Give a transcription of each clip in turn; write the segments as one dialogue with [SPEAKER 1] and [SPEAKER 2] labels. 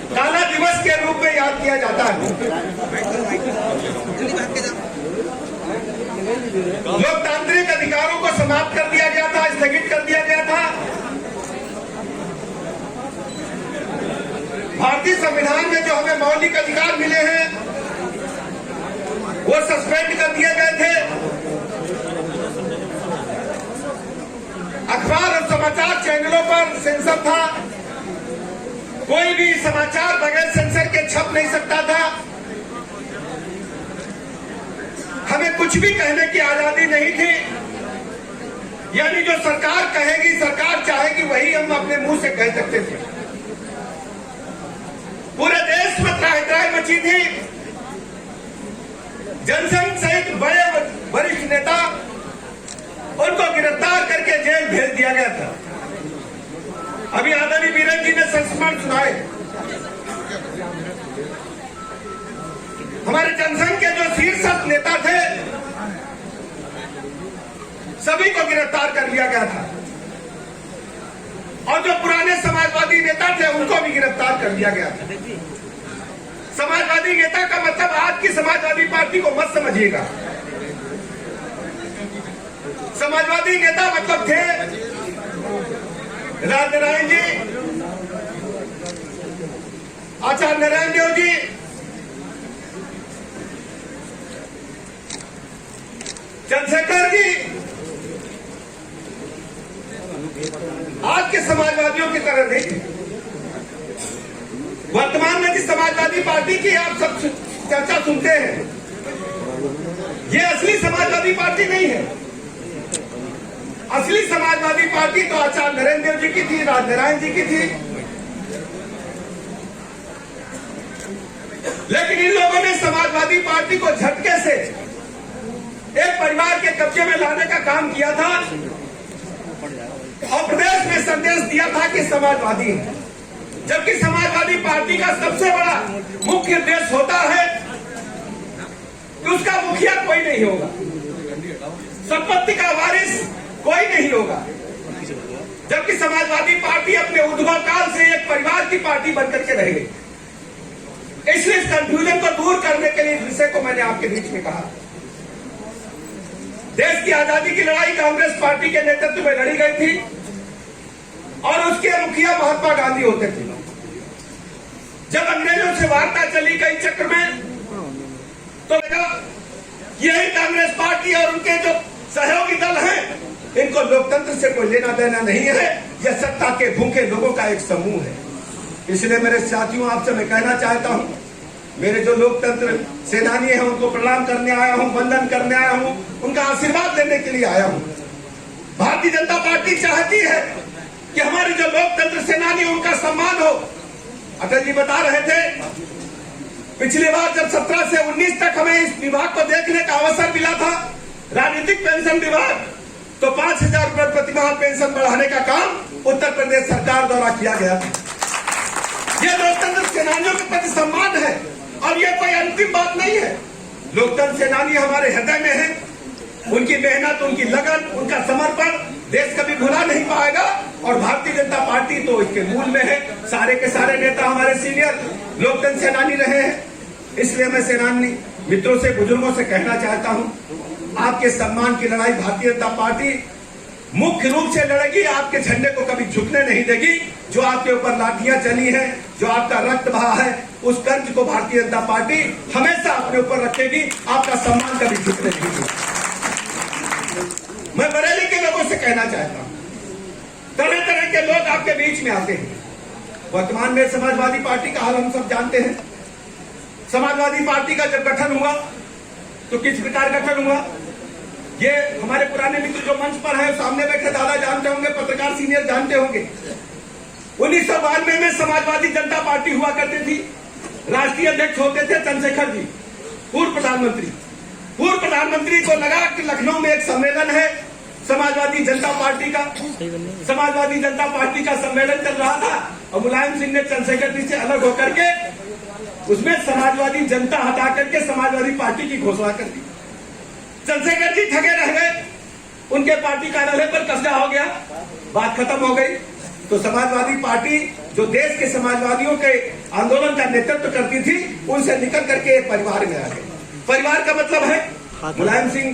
[SPEAKER 1] काला दिवस के रूप में याद किया जाता है। लोकतांत्रिक अधिकारों को समाप्त कर दिया गया था, स्थगित कर दिया गया था। भारतीय संविधान में जो हमें मौलिक अधिकार मिले हैं वो सस्पेंड कर दिए गए थे। अखबार और समाचार चैनलों पर सेंसर था, कोई भी समाचार बगैर सेंसर के छप नहीं सकता था। हमें कुछ भी कहने की आजादी नहीं थी, यानी जो सरकार कहेगी, सरकार चाहेगी वही हम अपने मुंह से कह सकते थे। पूरे देश में त्राहि मची थी। जनसंघ सहित बड़े वरिष्ठ नेता, उनको गिरफ्तार करके जेल भेज दिया गया था। अभी आदरणीय बीरेन जी ने संस्मरण सुनाए। हमारे जनसंघ के जो शीर्ष नेता थे सभी को गिरफ्तार कर लिया गया था, और जो पुराने समाजवादी नेता थे उनको भी गिरफ्तार कर लिया गया था। समाजवादी नेता का मतलब आज की समाजवादी पार्टी को मत समझिएगा। समाजवादी नेता मतलब थे राजनारायण जी, आचार्य नारायण देव जी, चंद्रशेखर जी। आज के समाजवादियों की तरह नहीं। वर्तमान में जिस समाजवादी पार्टी की आप सब चर्चा सुनते हैं, ये असली समाजवादी पार्टी नहीं है। असली समाजवादी पार्टी तो आचार्य नरेंद्र देव जी की थी, राजनारायण जी की थी। लेकिन इन लोगों ने समाजवादी पार्टी को झटके से एक परिवार के कब्जे में लाने का काम किया था और प्रदेश में संदेश दिया था कि समाजवादी है, जबकि समाजवादी पार्टी का सबसे बड़ा मुख्य उद्देश्य होता है कि उसका मुखिया कोई नहीं होगा, संपत्ति का वारिस कोई नहीं होगा। जबकि समाजवादी पार्टी अपने उद्भव काल से एक परिवार की पार्टी बनकर के रह गई। इसलिए इस कंफ्यूजन को दूर करने के लिए इस विषय को मैंने आपके बीच में कहा। देश की आजादी की लड़ाई कांग्रेस पार्टी के नेतृत्व में लड़ी गई थी और उसके मुखिया महात्मा गांधी होते थे। जब अंग्रेजों से वार्ता चली गई चक्र में, तो यही कांग्रेस पार्टी और उनके जो सहयोगी दल हैं, इनको लोकतंत्र से कोई लेना देना नहीं है। यह सत्ता के भूखे लोगों का एक समूह है। इसलिए मेरे साथियों, आपसे मैं कहना चाहता हूं, मेरे जो लोकतंत्र सेनानी हैं उनको प्रणाम करने आया हूं, वंदन करने आया हूं, उनका आशीर्वाद लेने के लिए आया हूं। भारतीय जनता पार्टी चाहती है कि हमारे जो लोकतंत्र सेनानी उनका सम्मान हो। अटल जी बता रहे थे, पिछली बार जब 17 से 19 तक हमें इस विभाग को देखने का अवसर मिला था, राजनीतिक पेंशन विभाग, तो 5,000 रुपए प्रतिमाह पेंशन बढ़ाने का काम उत्तर प्रदेश सरकार द्वारा किया गया था। यह लोकतंत्र सेनानियों के प्रति सम्मान है और यह कोई अंतिम बात नहीं है। लोकतंत्र सेनानी हमारे हृदय में है। उनकी मेहनत, उनकी लगन, उनका समर्पण देश कभी भुला नहीं पाएगा और भारतीय जनता पार्टी तो इसके मूल में है। सारे के सारे नेता हमारे सीनियर लोकतंत्र सेनानी रहे हैं। इसलिए मैं सेनानी मित्रों से, बुजुर्गों से कहना चाहता हूं, आपके सम्मान की लड़ाई भारतीय जनता पार्टी मुख्य रूप से लड़ेगी। आपके झंडे को कभी झुकने नहीं देगी। जो आपके ऊपर लाठियां चली हैं, जो आपका रक्त बहा है, उस कर्ज को भारतीय जनता पार्टी हमेशा अपने ऊपर रखेगी। आपका सम्मान कभी झुकने नहीं देगी। मैं बरेली के लोगों से कहना चाहता हूं, तरह तरह के लोग आपके बीच में आते हैं। वर्तमान में समाजवादी पार्टी का हाल हम सब जानते हैं। समाजवादी पार्टी का जब गठन हुआ तो किस प्रकार गठन हुआ, ये हमारे पुराने मित्र जो मंच पर है, सामने बैठे दादा जानते होंगे, पत्रकार सीनियर जानते होंगे। 1992 में समाजवादी जनता पार्टी हुआ करती थी। राष्ट्रीय अध्यक्ष होते थे चंद्रशेखर जी, पूर्व प्रधानमंत्री। पूर्व प्रधानमंत्री को लगा कि लखनऊ में एक सम्मेलन है समाजवादी जनता पार्टी का। समाजवादी जनता पार्टी का सम्मेलन चल रहा था और मुलायम सिंह ने चंद्रशेखर जी से अलग होकर के उसमें समाजवादी जनता हटा करके समाजवादी पार्टी की घोषणा कर दी। चंद्रशेखर जी ठगे रह गए, उनके पार्टी कार्यालय पर कब्जा हो गया, बात खत्म हो गई। तो समाजवादी पार्टी जो देश के समाजवादियों के आंदोलन का नेतृत्व करती थी, उनसे निकल करके एक परिवार में आ गए। परिवार का मतलब है मुलायम सिंह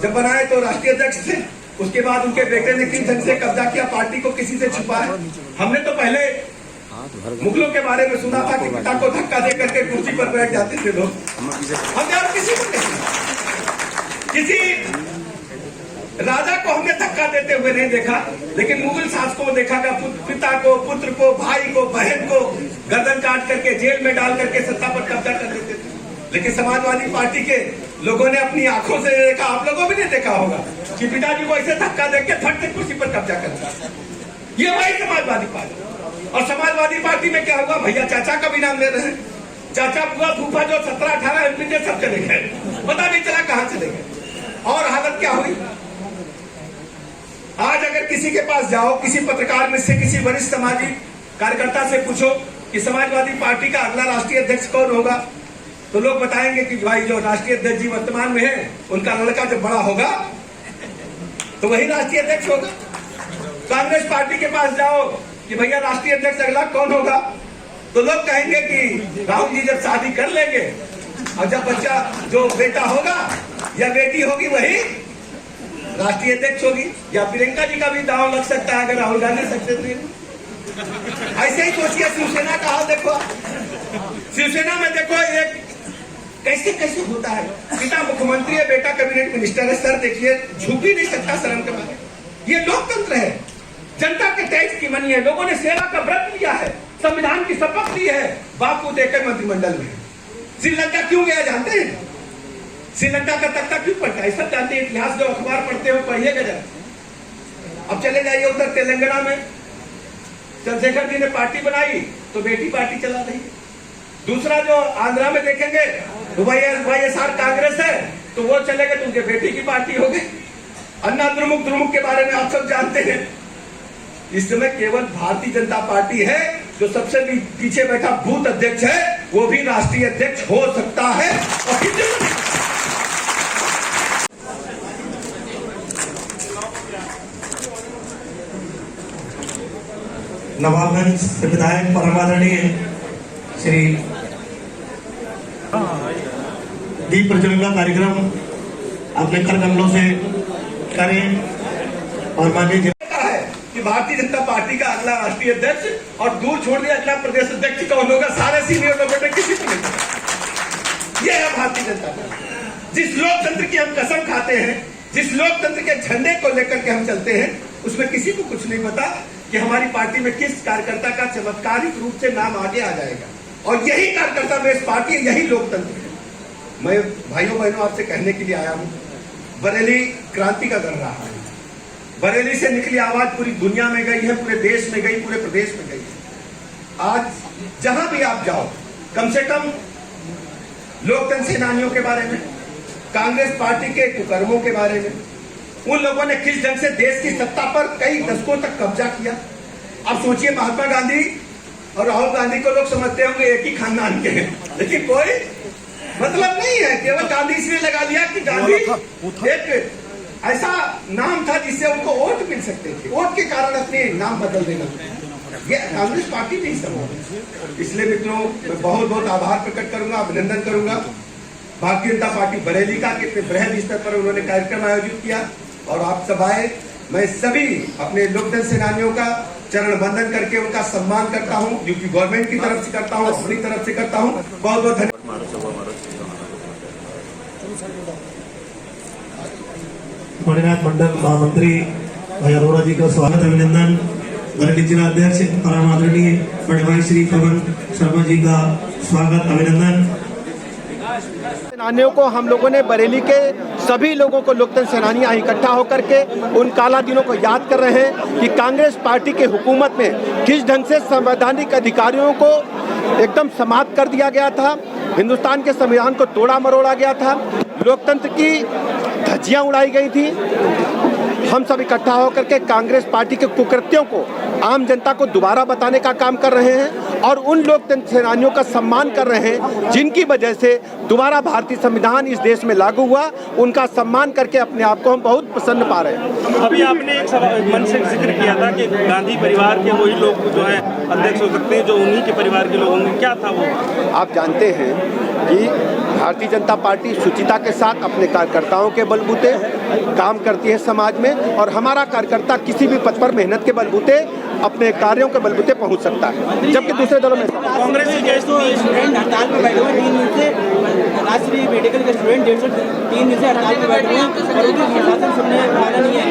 [SPEAKER 1] जब बनाए तो राष्ट्रीय अध्यक्ष थे, उसके बाद उनके बेटे ने किस ढंग से कब्जा किया, पार्टी को किसी से छुपाया। हमने तो पहले मुगलों के बारे में सुना था कि पिता को धक्का दे करके कुर्सी पर बैठ जाते थे लोग। हमने और किसी को नहीं, किसी राजा को हमने धक्का देते हुए नहीं देखा, लेकिन मुगल शासकों को देखा गया, पिता को, पुत्र को, भाई को, बहन को गर्दन काट करके जेल में डाल करके सत्ता पर कब्जा कर लेते थे। लेकिन समाजवादी पार्टी के लोगों ने अपनी आंखों से देखा, आप लोगों भी नहीं देखा होगा कि पिताजी को ऐसे धक्का देके फट से कुर्सी पर कब्जा करता। ये वही समाजवादी पार्टी। और समाजवादी पार्टी में क्या हुआ, भैया चाचा का भी नाम ले रहे हैं, चाचा बुआ फूफा जो 17-18 एमपी थे सब चले गए, पता नहीं चला कहां चले गए। और हालत क्या हुई, आज अगर किसी के पास जाओ, किसी पत्रकार में से, किसी वरिष्ठ सामाजिक कार्यकर्ता से पूछो कि समाजवादी पार्टी का अगला राष्ट्रीय अध्यक्ष कौन होगा, तो लोग बताएंगे कि भाई जो राष्ट्रीय अध्यक्ष जी वर्तमान में है, उनका लड़का जब बड़ा होगा तो वही राष्ट्रीय अध्यक्ष होगा। कांग्रेस पार्टी के पास जाओ कि भैया राष्ट्रीय अध्यक्ष अगला कौन होगा, तो लोग कहेंगे कि राहुल जी जब शादी कर लेंगे और जब बच्चा जो बेटा होगा या बेटी होगी वही राष्ट्रीय अध्यक्ष होगी। या प्रियंका जी का भी दांव लग सकता है अगर राहुल गांधी सक्सेसफुल। ऐसे ही सोचिए शिवसेना का हाल देखो, शिवसेना में देखो एक कैसे कैसे होता है, पिता मुख्यमंत्री है, बेटा कैबिनेट मिनिस्टर है, सर देखिए झुक भी नहीं सकता शर्म के मारे। ये लोकतंत्र है, जनता के टैक्स की मनी है, लोगों ने सेवा का व्रत लिया है, संविधान की शपथ ली है, बापू देकर मंत्रिमंडल में। श्रीलंका क्यों गया जानते हैं, श्रीलंका का तख्ता क्यों पड़ता है, सब जानते हैं, इतिहास जो अखबार पढ़ते हो पढ़िएगा जरा। अब चले जाइए उधर तेलंगाना में, चंद्रशेखर जी ने पार्टी बनाई तो बेटी पार्टी चला रही है। दूसरा जो आंध्रा में देखेंगे तो वाईएसआर कांग्रेस है, तो वो चले गए तो उनके बेटी की पार्टी हो गई। अन्ना द्रुमुक के बारे में आप सब जानते हैं। इस समय केवल भारतीय जनता पार्टी है जो सबसे भी पीछे बैठा बूथ अध्यक्ष है, वो भी राष्ट्रीय अध्यक्ष हो सकता है। और
[SPEAKER 2] नवाबगंज से विधायक परमादरणीय श्री दीप प्रज्वलन का कार्यक्रम अपने कर कमलों से करें। और माननीय
[SPEAKER 1] है कि भारतीय जनता पार्टी का अगला राष्ट्रीय अध्यक्ष और दूर छोड़ दिया अगला प्रदेश अध्यक्ष कौन होगा, सारे सीनियर लोगों ने किसी को नहीं। यह है भारतीय जनता पार्टी। जिस लोकतंत्र की हम कसम खाते हैं, जिस लोकतंत्र के झंडे को लेकर के हम चलते हैं, उसमें किसी को कुछ नहीं पता कि हमारी पार्टी में किस कार्यकर्ता का चमत्कारिक रूप से नाम आगे आ जाएगा। और यही कार्यकर्ता में इस पार्टी, यही लोकतंत्र है। मैं भाइयों बहनों आपसे कहने के लिए आया हूं, बरेली क्रांति का कर रहा है, बरेली से निकली आवाज पूरी दुनिया में गई है, पूरे देश में गई, पूरे प्रदेश में गई है। आज जहां भी आप जाओ, कम से कम लोकतंत्र सेनानियों के बारे में, कांग्रेस पार्टी के कुकर्मों के बारे में, उन लोगों ने किस ढंग से देश की सत्ता पर कई दशकों तक कब्जा किया। अब सोचिए, महात्मा गांधी और राहुल गांधी को लोग समझते होंगे एक ही खानदान के हैं, लेकिन कोई मतलब नहीं है। केवल गांधी इसलिए लगा लिया कि गांधी एक ऐसा नाम था जिससे उनको वोट मिल सकते थे, वोट के कारण अपने नाम बदल देना। ये कांग्रेस पार्टी नहीं समझ। इसलिए मित्रों, मैं बहुत बहुत आभार प्रकट करूंगा, अभिनंदन करूंगा भारतीय जनता पार्टी बरेली का, कितने बृहद स्तर पर उन्होंने कार्यक्रम आयोजित किया और आप सब आए। मैं सभी अपने लोकतंत्र सेनानियों का चरण वंदन करके उनका सम्मान करता हूं, जो कि गवर्नमेंट की तरफ से करता हूं, अपनी तरफ से करता हूं। बहुत बहुत धन्यवाद।
[SPEAKER 2] मणिनाथ मंडल महामंत्री भाई अरोड़ा जी का स्वागत अभिनंदन। बरेली जिला अध्यक्ष परम आदरणीय बड़े भाई श्री पवन शर्मा जी का स्वागत अभिनंदन।
[SPEAKER 3] सेनानियों को हम लोगों ने, बरेली के सभी लोगों को, लोकतंत्र सेनानियां इकट्ठा होकर के उन काला दिनों को याद कर रहे हैं कि कांग्रेस पार्टी के हुकूमत में किस ढंग से संवैधानिक अधिकारियों को एकदम समाप्त कर दिया गया था, हिंदुस्तान के संविधान को तोड़ा मरोड़ा गया था, लोकतंत्र की धज्जियां उड़ाई गई थी, हम सब इकट्ठा होकर के कांग्रेस पार्टी के कुकृत्यों को आम जनता को दोबारा बताने का काम कर रहे हैं और उन लोकतंत्र सेनानियों का सम्मान कर रहे हैं जिनकी वजह से दोबारा भारतीय संविधान इस देश में लागू हुआ। उनका सम्मान करके अपने आप को हम बहुत प्रसन्न पा रहे हैं।
[SPEAKER 4] अभी आपने एक मन से जिक्र किया था कि गांधी परिवार के वही लोग जो है अध्यक्ष हो सकते हैं जो उन्हीं के परिवार के लोग होंगे, क्या था वो?
[SPEAKER 3] आप जानते हैं कि भारतीय जनता पार्टी शुचिता के साथ अपने कार्यकर्ताओं के बलबूते काम करती है समाज में, और हमारा कार्यकर्ता किसी भी पद पर मेहनत के बलबूते अपने कार्यों के बलबूते पहुंच सकता है, जबकि दूसरे दलों में
[SPEAKER 4] कांग्रेस की
[SPEAKER 5] स्टूडेंट हड़ताल पर बैठे हुए 3 दिन से, राष्ट्रीय मेडिकल के स्टूडेंट 3 दिन से हड़ताल पर बैठे हुए हैं और उनकी प्रशासन सुनने वाला नहीं है।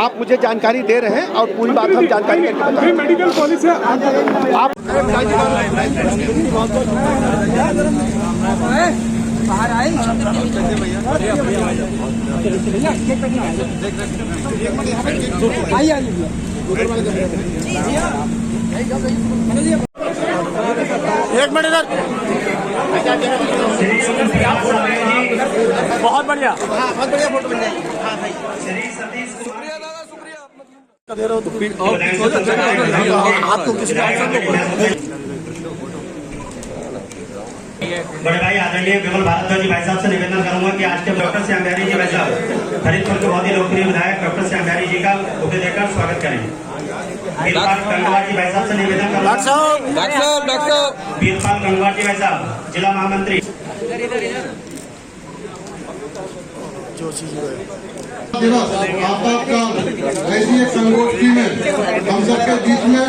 [SPEAKER 3] आप मुझे जानकारी दे रहे हैं और पूरी बात हम जानकारी करके बताएंगे।
[SPEAKER 6] मेडिकल कॉलेज से
[SPEAKER 3] आप
[SPEAKER 5] बाहर आए
[SPEAKER 6] एक मिनट इधर
[SPEAKER 4] बहुत बढ़िया।
[SPEAKER 5] बहुत बढ़िया फोटो बन जाएगी। हाँ भाई
[SPEAKER 6] आपको किसको
[SPEAKER 7] बड़े भाई आदरणीय विमल भारद्वाज जी भाई साहब से निवेदन करूंगा कि आज के डॉक्टर श्याम बिहारी जी भाई साहब फरीदपुर के बहुत ही लोकप्रिय विधायक डॉक्टर श्याम बिहारी जी का बुके देकर स्वागत करें। वीरपाल गंगवार जी भाई साहब से निवेदन करूंगा। वीरपाल गंगवार जी भाई साहब जिला महामंत्री।
[SPEAKER 8] दिवस आपातकाल ऐसी एक संगोष्ठी में हम सबके बीच में